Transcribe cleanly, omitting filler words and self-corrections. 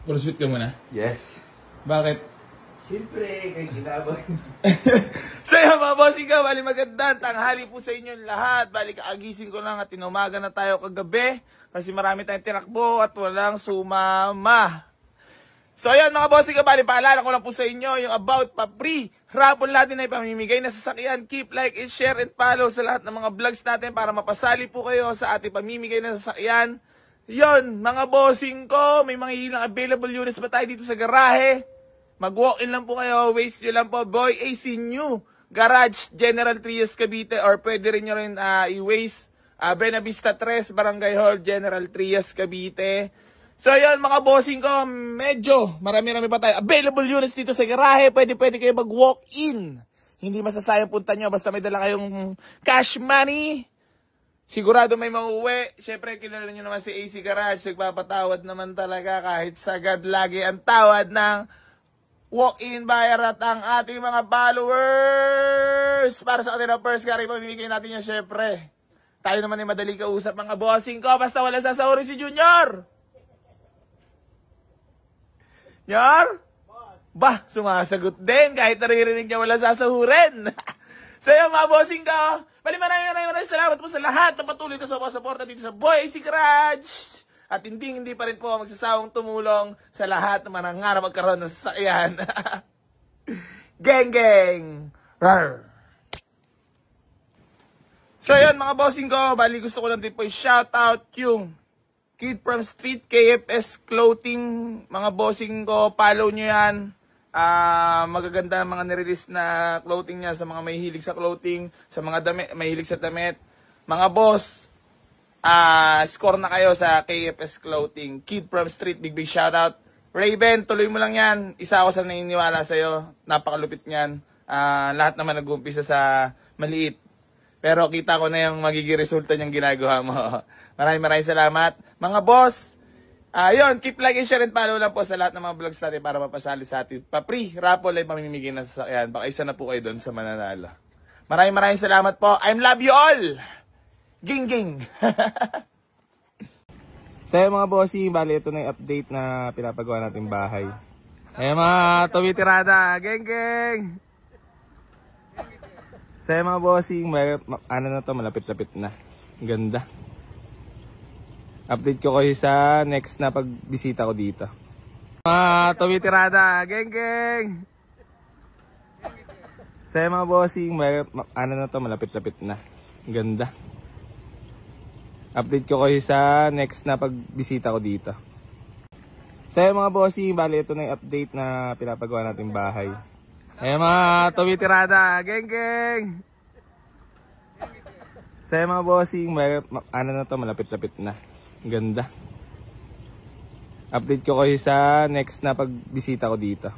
Crossfit ka muna? Yes. Bakit? Siyempre, kay ginabang. So yun mga bossing ka, bali magandang tanghali po sa inyo lahat. Bali kaagising ko lang at tinumaga na tayo kagabi kasi marami tayong tinakbo at walang sumama. So yun mga bossing ka, bali paalala ko lang po sa inyo yung about pa-free raffle natin ay pamimigay na sasakyan. Keep like and share and follow sa lahat ng mga vlogs natin para mapasali po kayo sa ating pamimigay na sasakyan. Yun mga bossing ko, may mga ilang available units ba tayo dito sa garahe? Mag-walk-in lang po kayo, waste nyo lang po, Boy AC New Garage, General Trias, Cavite, or pwede rin nyo rin i-waste Benavista 3, Barangay Hall, General Trias, Cavite. So yun mga bossing ko, medyo marami-rami pa tayo available units dito sa garahe, pwede kayo mag-walk-in. Hindi masasayang punta nyo, basta may dala kayong cash money. Sigurado may mauwi. Siyempre kilala nyo naman si AC Garage, nagpapatawad naman talaga kahit sagad lagi ang tawad ng walk-in buyer at ang ating mga followers. Para sa ating first carry, pamimigay natin yan syempre. Tayo naman ay madali kausap mga bossing ko. Basta wala sasahurin si Junior. Junior? Bah, sumasagot din. Kahit naririnig niya wala sasahurin. So yun mga bossing ko. Bali maraming salamat po sa lahat na patuloy na suporta dito sa Boy AC Garage. At hindi pa rin po magsasawang tumulong sa lahat na manangarap magkaroon ng sasakyan. Geng! Rawr! So yun mga bossing ko, bali gusto ko lang din po i-shoutout yung Kid from Street KFS Clothing. Mga bossing ko, follow nyo yan. Magaganda mga nirelease na clothing niya sa mga mahilig sa clothing, sa mga damit, mahilig sa damit. Mga boss, score na kayo sa KFS Clothing. Kid from Street, big shoutout. Raven, tuloy mo lang yan. Isa ako sa naniniwala sa'yo. Napakalupit niyan. Lahat naman nag-uumpisa sa maliit. Pero kita ko na yung magiging resulta niyang ginagawa mo. Maraming salamat. Mga boss, yun, keep like and share and follow lang po sa lahat ng mga vlogs natin para mapasali sa atin. Pa-free raffle ay pamimigay na sasakyan. Baka isa na po kayo doon sa mananalo. Maraming salamat po. I love you all! Ging! So mga bossing, bali ito na yung update na pinapagawa nating bahay. Ayan mga tumitirada, geng! So mga bossing, ano na to, malapit-lapit na. Ganda. Update ko kayo sa next na pagbisita ko dito. Mga tumitirada, geng! So mga bossing, ano na to, malapit-lapit na. Ganda. Update ko kayo sa next na pagbisita ko dito. So mga bossing, bali ito na yung update na pinapagawa nating bahay. Ayan mga tumitirada, geng! So mga bossing, ano na to, malapit-lapit na. Ganda. Update ko kayo sa next na pagbisita ko dito.